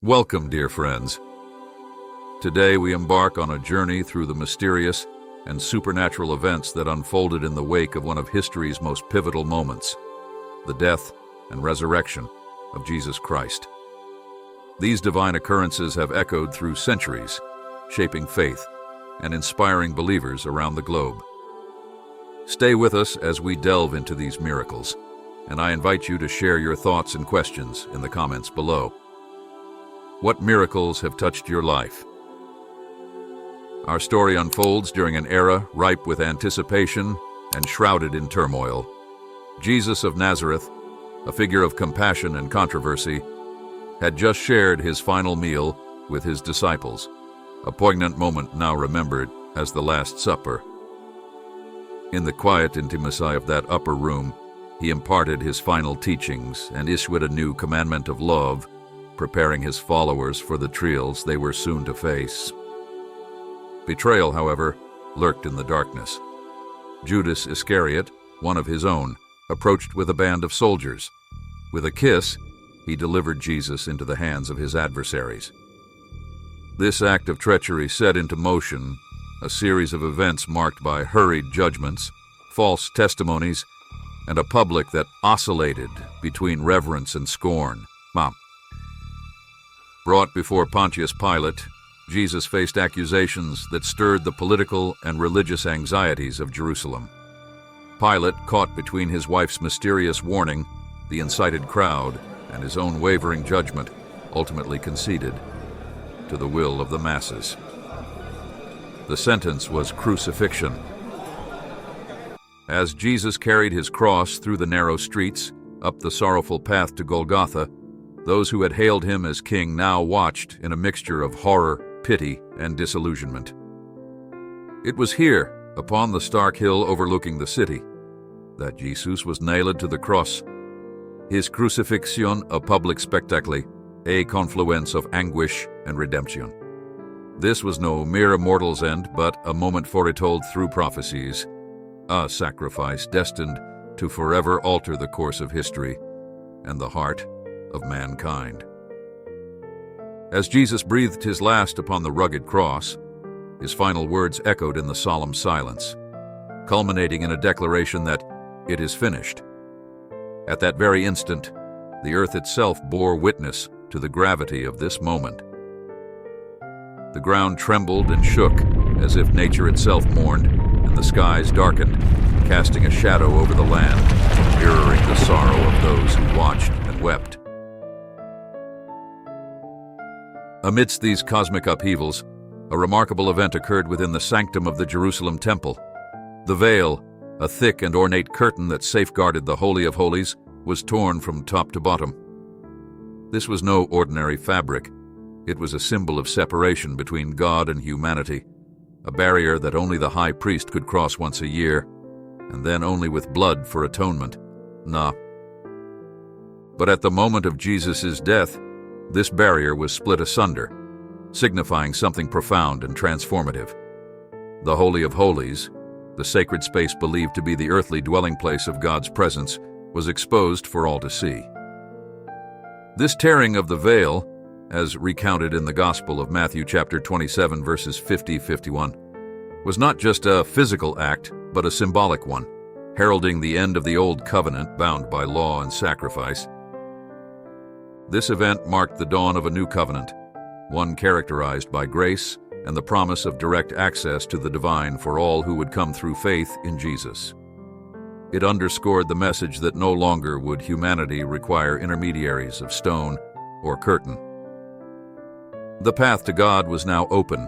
Welcome, dear friends. Today we embark on a journey through the mysterious and supernatural events that unfolded in the wake of one of history's most pivotal moments, the death and resurrection of Jesus Christ. These divine occurrences have echoed through centuries, shaping faith and inspiring believers around the globe. Stay with us as we delve into these miracles, and I invite you to share your thoughts and questions in the comments below. What miracles have touched your life? Our story unfolds during an era ripe with anticipation and shrouded in turmoil. Jesus of Nazareth, a figure of compassion and controversy, had just shared his final meal with his disciples, a poignant moment now remembered as the Last Supper. In the quiet intimacy of that upper room, he imparted his final teachings and issued a new commandment of love, preparing his followers for the trials they were soon to face. Betrayal, however, lurked in the darkness. Judas Iscariot, one of his own, approached with a band of soldiers. With a kiss, he delivered Jesus into the hands of his adversaries. This act of treachery set into motion a series of events marked by hurried judgments, false testimonies, and a public that oscillated between reverence and scorn. Brought before Pontius Pilate, Jesus faced accusations that stirred the political and religious anxieties of Jerusalem. Pilate, caught between his wife's mysterious warning, the incited crowd, and his own wavering judgment, ultimately conceded to the will of the masses. The sentence was crucifixion. As Jesus carried his cross through the narrow streets, up the sorrowful path to Golgotha, those who had hailed him as king now watched in a mixture of horror, pity, and disillusionment. It was here, upon the stark hill overlooking the city, that Jesus was nailed to the cross. His crucifixion, a public spectacle, a confluence of anguish and redemption. This was no mere mortal's end, but a moment foretold through prophecies, a sacrifice destined to forever alter the course of history and the heart of mankind. As Jesus breathed his last upon the rugged cross, his final words echoed in the solemn silence, culminating in a declaration that it is finished. At that very instant, the earth itself bore witness to the gravity of this moment. The ground trembled and shook as if nature itself mourned, and the skies darkened, casting a shadow over the land, mirroring the sorrow of those who watched and wept. Amidst these cosmic upheavals, a remarkable event occurred within the sanctum of the Jerusalem temple. The veil, a thick and ornate curtain that safeguarded the Holy of Holies, was torn from top to bottom. This was no ordinary fabric. It was a symbol of separation between God and humanity, a barrier that only the high priest could cross once a year, and then only with blood for atonement. But at the moment of Jesus' death, this barrier was split asunder, signifying something profound and transformative. The Holy of Holies, the sacred space believed to be the earthly dwelling place of God's presence, was exposed for all to see. This tearing of the veil, as recounted in the Gospel of Matthew chapter 27, verses 50-51, was not just a physical act, but a symbolic one, heralding the end of the old covenant bound by law and sacrifice. This event marked the dawn of a new covenant, one characterized by grace and the promise of direct access to the divine for all who would come through faith in Jesus. It underscored the message that no longer would humanity require intermediaries of stone or curtain. The path to God was now open,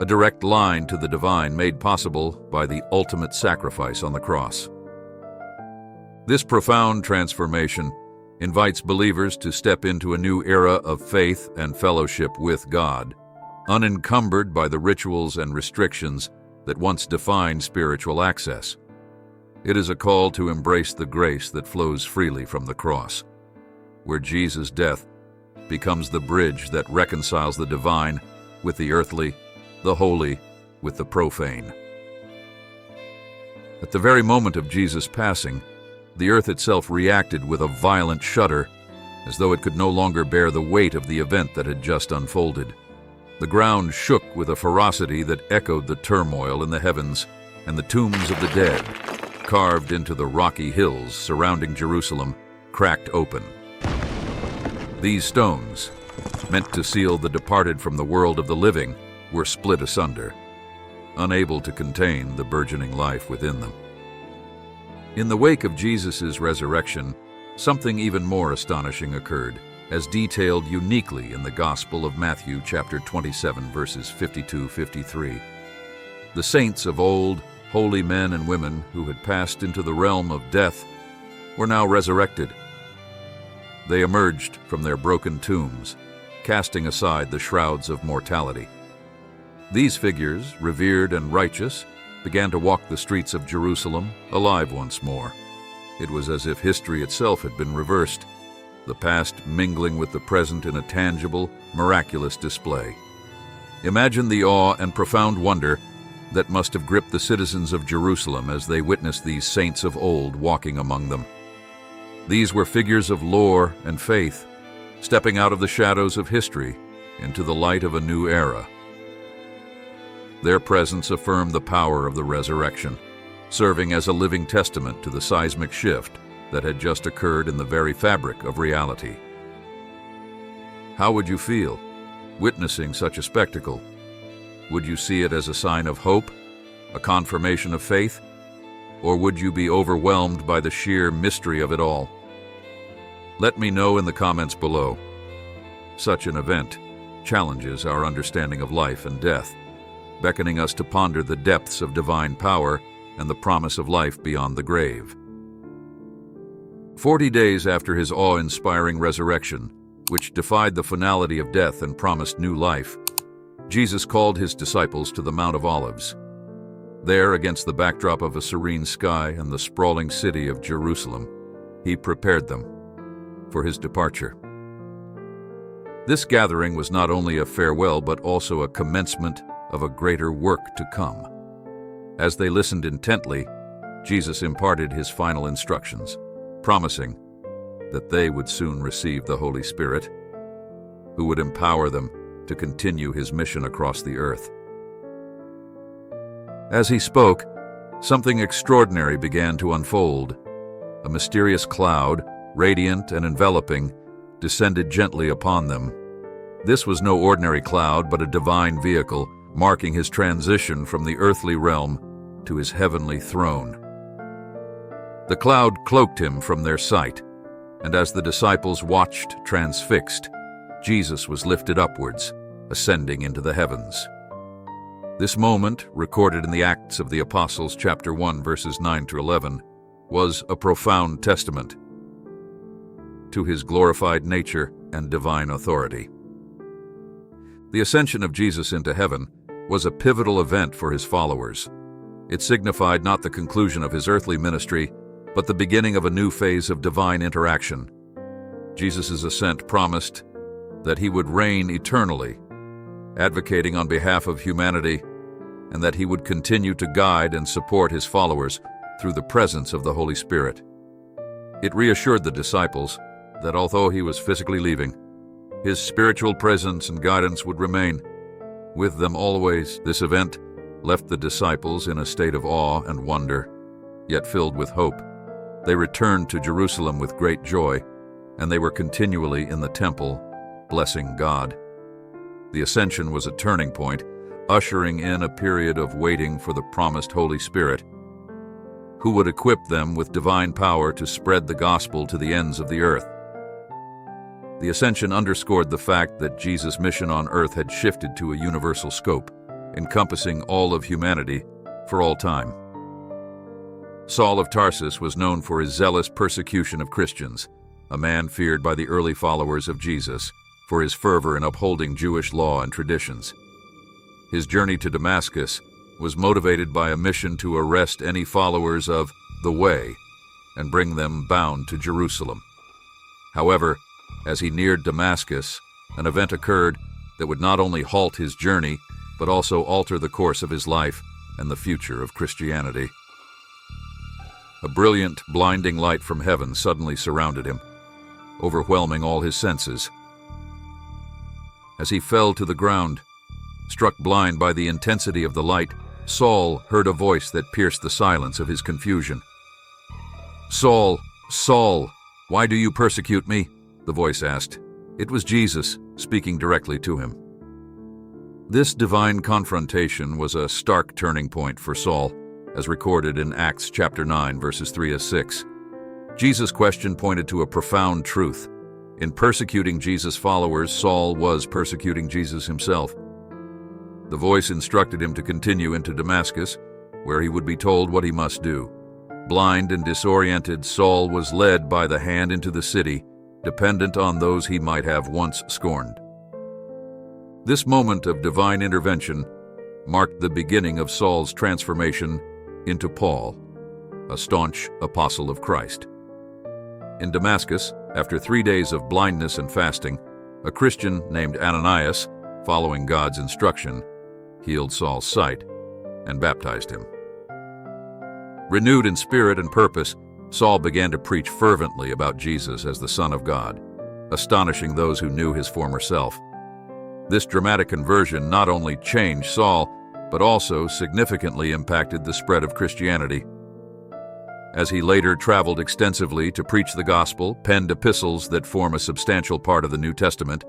a direct line to the divine made possible by the ultimate sacrifice on the cross. This profound transformation invites believers to step into a new era of faith and fellowship with God, unencumbered by the rituals and restrictions that once defined spiritual access. It is a call to embrace the grace that flows freely from the cross, where Jesus' death becomes the bridge that reconciles the divine with the earthly, the holy with the profane. At the very moment of Jesus' passing, the earth itself reacted with a violent shudder as though it could no longer bear the weight of the event that had just unfolded. The ground shook with a ferocity that echoed the turmoil in the heavens, and the tombs of the dead, carved into the rocky hills surrounding Jerusalem, cracked open. These stones, meant to seal the departed from the world of the living, were split asunder, unable to contain the burgeoning life within them. In the wake of Jesus' resurrection, something even more astonishing occurred, as detailed uniquely in the Gospel of Matthew chapter 27, verses 52-53. The saints of old, holy men and women who had passed into the realm of death, were now resurrected. They emerged from their broken tombs, casting aside the shrouds of mortality. These figures, revered and righteous, began to walk the streets of Jerusalem, alive once more. It was as if history itself had been reversed, the past mingling with the present in a tangible, miraculous display. Imagine the awe and profound wonder that must have gripped the citizens of Jerusalem as they witnessed these saints of old walking among them. These were figures of lore and faith, stepping out of the shadows of history into the light of a new era. Their presence affirmed the power of the resurrection, serving as a living testament to the seismic shift that had just occurred in the very fabric of reality. How would you feel witnessing such a spectacle? Would you see it as a sign of hope, a confirmation of faith, or would you be overwhelmed by the sheer mystery of it all? Let me know in the comments below. Such an event challenges our understanding of life and death, beckoning us to ponder the depths of divine power and the promise of life beyond the grave. 40 days after his awe-inspiring resurrection, which defied the finality of death and promised new life, Jesus called his disciples to the Mount of Olives. There, against the backdrop of a serene sky and the sprawling city of Jerusalem, he prepared them for his departure. This gathering was not only a farewell but also a commencement of a greater work to come. As they listened intently, Jesus imparted his final instructions, promising that they would soon receive the Holy Spirit, who would empower them to continue his mission across the earth. As he spoke, something extraordinary began to unfold. A mysterious cloud, radiant and enveloping, descended gently upon them. This was no ordinary cloud, but a divine vehicle, marking his transition from the earthly realm to his heavenly throne. The cloud cloaked him from their sight, and as the disciples watched transfixed, Jesus was lifted upwards, ascending into the heavens. This moment, recorded in the Acts of the Apostles, chapter 1, verses 9-11, was a profound testament to his glorified nature and divine authority. The ascension of Jesus into heaven was a pivotal event for his followers. It signified not the conclusion of his earthly ministry, but the beginning of a new phase of divine interaction. Jesus' ascent promised that he would reign eternally, advocating on behalf of humanity, and that he would continue to guide and support his followers through the presence of the Holy Spirit. It reassured the disciples that although he was physically leaving, his spiritual presence and guidance would remain with them always. This event left the disciples in a state of awe and wonder, yet filled with hope. They returned to Jerusalem with great joy, and they were continually in the temple, blessing God. The ascension was a turning point, ushering in a period of waiting for the promised Holy Spirit, who would equip them with divine power to spread the gospel to the ends of the earth. The ascension underscored the fact that Jesus' mission on earth had shifted to a universal scope, encompassing all of humanity for all time. Saul of Tarsus was known for his zealous persecution of Christians, a man feared by the early followers of Jesus for his fervor in upholding Jewish law and traditions. His journey to Damascus was motivated by a mission to arrest any followers of the Way and bring them bound to Jerusalem. However, as he neared Damascus, an event occurred that would not only halt his journey, but also alter the course of his life and the future of Christianity. A brilliant, blinding light from heaven suddenly surrounded him. overwhelming all his senses. As he fell to the ground, struck blind by the intensity of the light, Saul heard a voice that pierced the silence of his confusion. "Saul, Saul, why do you persecute me?" the voice asked. It was Jesus speaking directly to him. This divine confrontation was a stark turning point for Saul, as recorded in Acts chapter 9, verses 3-6. Jesus' question pointed to a profound truth. In persecuting Jesus' followers, Saul was persecuting Jesus himself. The voice instructed him to continue into Damascus, where he would be told what he must do. Blind and disoriented, Saul was led by the hand into the city, dependent on those he might have once scorned. This moment of divine intervention marked the beginning of Saul's transformation into Paul, a staunch apostle of Christ. In Damascus, after 3 days of blindness and fasting, a Christian named Ananias, following God's instruction, healed Saul's sight and baptized him. Renewed in spirit and purpose, Saul began to preach fervently about Jesus as the Son of God, astonishing those who knew his former self. This dramatic conversion not only changed Saul, but also significantly impacted the spread of Christianity. As he later traveled extensively to preach the gospel, penned epistles that form a substantial part of the New Testament,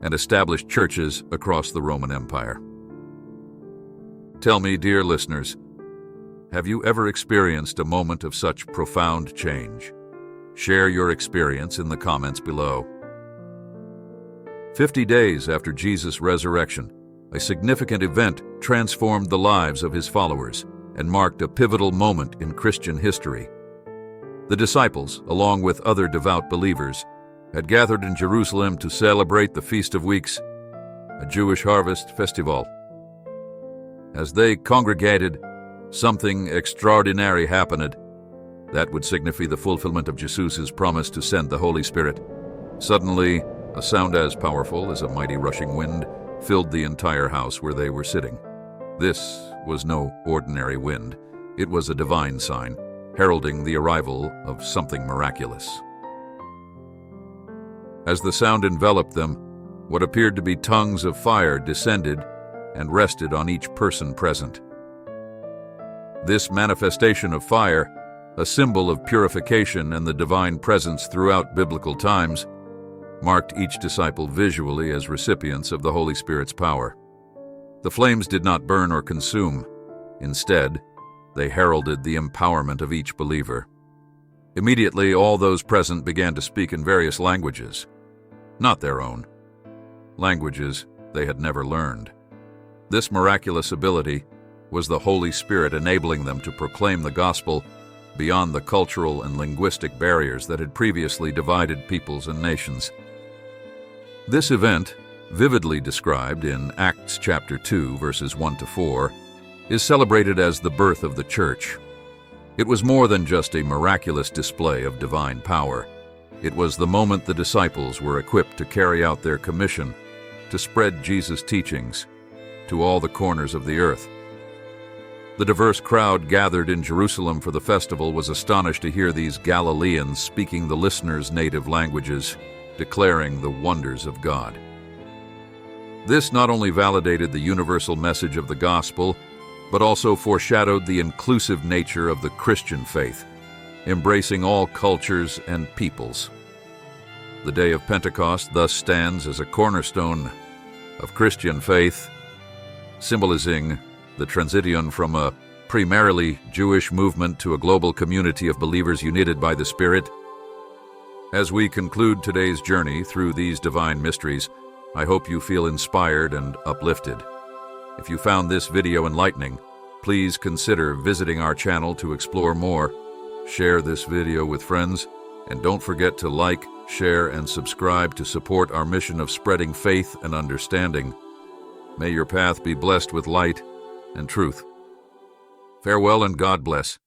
and established churches across the Roman Empire. Tell me, dear listeners, have you ever experienced a moment of such profound change? Share your experience in the comments below. 50 days after Jesus' resurrection, a significant event transformed the lives of his followers and marked a pivotal moment in Christian history. The disciples, along with other devout believers, had gathered in Jerusalem to celebrate the Feast of Weeks, a Jewish harvest festival. As they congregated, something extraordinary happened that would signify the fulfillment of Jesus' promise to send the Holy Spirit. Suddenly, a sound as powerful as a mighty rushing wind filled the entire house where they were sitting. This was no ordinary wind. It was a divine sign, heralding the arrival of something miraculous. As the sound enveloped them, what appeared to be tongues of fire descended and rested on each person present. This manifestation of fire, a symbol of purification and the divine presence throughout biblical times, marked each disciple visually as recipients of the Holy Spirit's power. The flames did not burn or consume. Instead, they heralded the empowerment of each believer. Immediately, all those present began to speak in various languages, not their own, languages they had never learned. This miraculous ability was the Holy Spirit enabling them to proclaim the gospel beyond the cultural and linguistic barriers that had previously divided peoples and nations. This event, vividly described in Acts chapter 2, verses 1-4, is celebrated as the birth of the church. It was more than just a miraculous display of divine power. It was the moment the disciples were equipped to carry out their commission to spread Jesus' teachings to all the corners of the earth. The diverse crowd gathered in Jerusalem for the festival was astonished to hear these Galileans speaking the listeners' native languages, declaring the wonders of God. This not only validated the universal message of the gospel, but also foreshadowed the inclusive nature of the Christian faith, embracing all cultures and peoples. The day of Pentecost thus stands as a cornerstone of Christian faith, symbolizing the transition from a primarily Jewish movement to a global community of believers united by the Spirit. As we conclude today's journey through these divine mysteries, I hope you feel inspired and uplifted. If you found this video enlightening, please consider visiting our channel to explore more. Share this video with friends, and don't forget to like, share, and subscribe to support our mission of spreading faith and understanding. May your path be blessed with light and truth. Farewell and God bless.